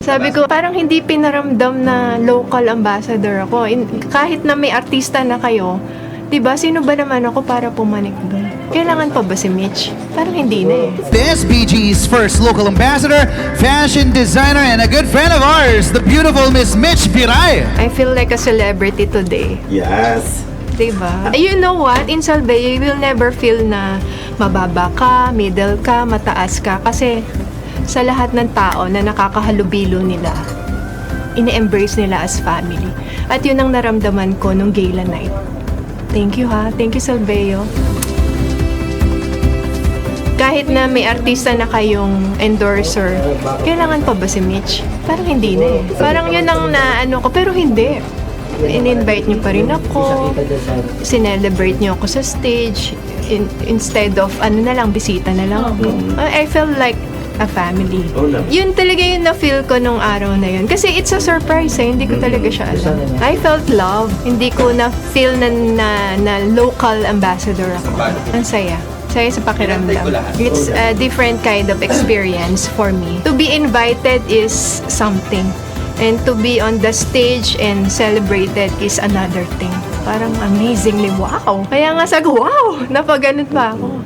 Sabi ko, parang hindi pinaramdam na local ambassador ako. Kahit na may artista na kayo, diba, sino ba naman ako para pumanik doon? Kailangan pa ba si Mitch? Parang hindi na eh. This BG's first local ambassador, fashion designer, and a good friend of ours, the beautiful Miss Mitch Piray. I feel like a celebrity today. Yes. Diba? You know what? In Salve, you will never feel na mababa ka, middle ka, mataas ka. Kasi sa lahat ng tao na nakakahalubilo nila, ini-embrace nila as family. At yun ang naramdaman ko nung gala night. Thank you ha. Thank you, Salveo. Kahit na may artista na kayong endorser, kailangan pa ba si Mitch? Parang hindi na eh. Parang yun ang naano ko, pero hindi. In-invite niyo pa rin ako, sinelebrate niyo ako sa stage, instead of ano na lang, bisita na lang ako. I felt like a family. Yun talaga yung na-feel ko nung araw na yun. Kasi it's a surprise eh, hindi ko talaga siya alam. I felt love. Hindi ko na-feel na local ambassador ako. Ang saya. Saya sa pakiramdam. It's a different kind of experience for me. To be invited is something. And to be on the stage and celebrated is another thing. Parang amazingly wow. Kaya nga sabi ko, wow! Napaganon pa ako.